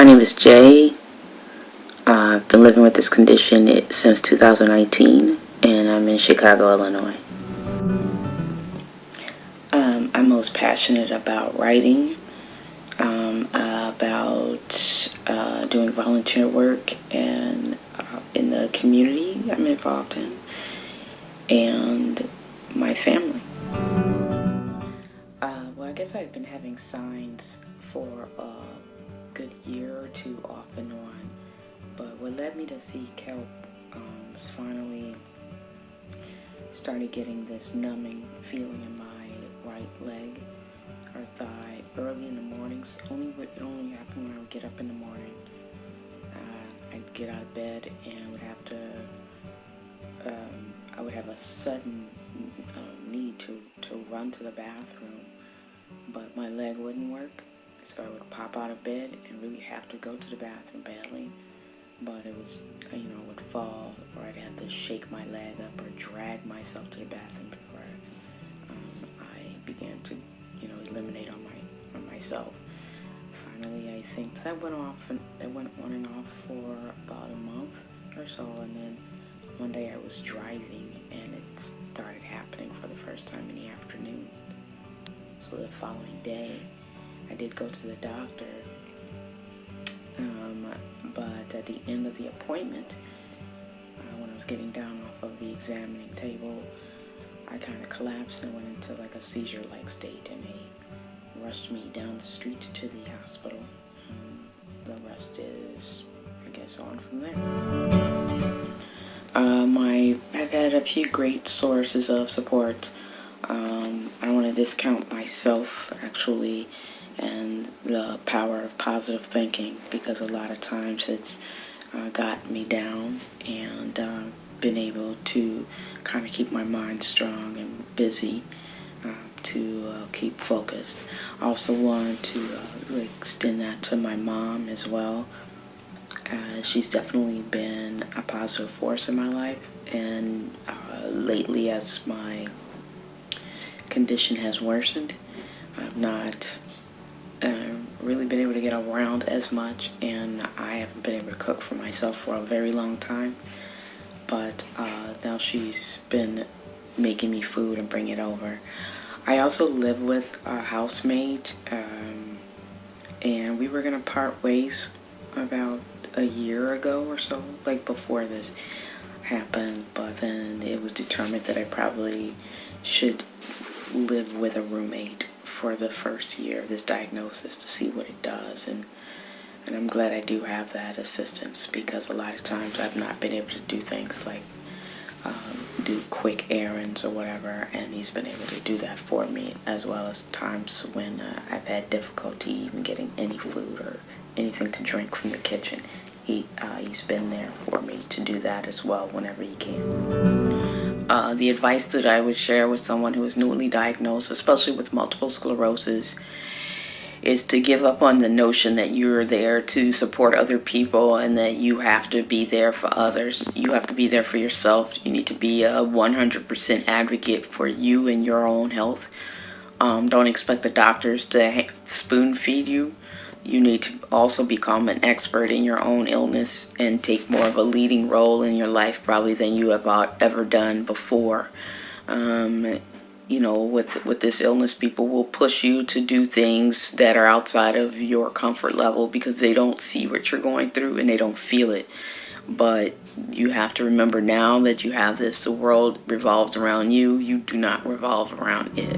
name is Jay. I've been living with this condition since 2019, and I'm in Chicago, Illinois. I'm most passionate about writing, about doing volunteer work, and in the community I'm involved in, and my family. Well, I guess I've been having signs for a good year or two off and on, but what led me to seek help was finally started getting this numbing feeling in my right leg or thigh early in the mornings. It only happened when I would get up in the morning. I'd get out of bed and I would have a sudden need to run to the bathroom, but my leg wouldn't work, so I would pop out of bed and really have to go to the bathroom badly. But it was, I would fall, or I'd have to shake my leg up or drag myself to the bathroom before I began to, eliminate on myself. Finally, I think that went on and off for about a month or so, and then one day I was driving and it started happening for the first time in the afternoon. So the following day, I did go to the doctor. But at the end of the appointment, when I was getting down off of the examining table, I kind of collapsed and went into like a seizure-like state, and they rushed me down the street to the hospital. The rest is, I guess, on from there. I've had a few great sources of support. I don't want to discount myself, actually, and the power of positive thinking, because a lot of times it's got me down, and been able to kind of keep my mind strong and busy to keep focused. I also want to extend that to my mom as well. She's definitely been a positive force in my life, and lately, as my condition has worsened, I've not really been able to get around as much, and I haven't been able to cook for myself for a very long time. But now she's been making me food and bringing it over. I also live with a housemate, and we were gonna part ways about a year ago or so, like before this happened. But then it was determined that I probably should live with a roommate for the first year of this diagnosis to see what it does, and I'm glad I do have that assistance, because a lot of times I've not been able to do things like do quick errands or whatever, and he's been able to do that for me, as well as times when I've had difficulty even getting any food or anything to drink from the kitchen. He's been there for me to do that as well whenever he can. The advice that I would share with someone who is newly diagnosed, especially with multiple sclerosis, is to give up on the notion that you're there to support other people and that you have to be there for others. You have to be there for yourself. You need to be a 100% advocate for you and your own health. Don't expect the doctors to spoon feed you. You need to also become an expert in your own illness and take more of a leading role in your life probably than you have ever done before. With this illness, people will push you to do things that are outside of your comfort level because they don't see what you're going through and they don't feel it. But you have to remember now that you have this, the world revolves around you. You do not revolve around it.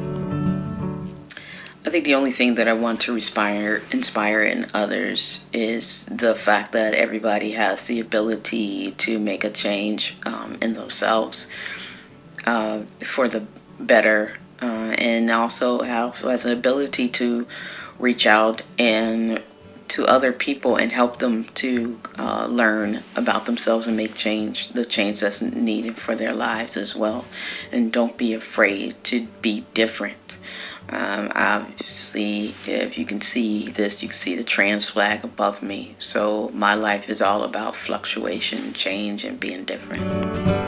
I think the only thing that I want to inspire in others is the fact that everybody has the ability to make a change in themselves for the better, and also has an ability to reach out and to other people and help them to learn about themselves and make the change that's needed for their lives as well. And don't be afraid to be different. Obviously, if you can see this, you can see the trans flag above me. So my life is all about fluctuation, change, and being different.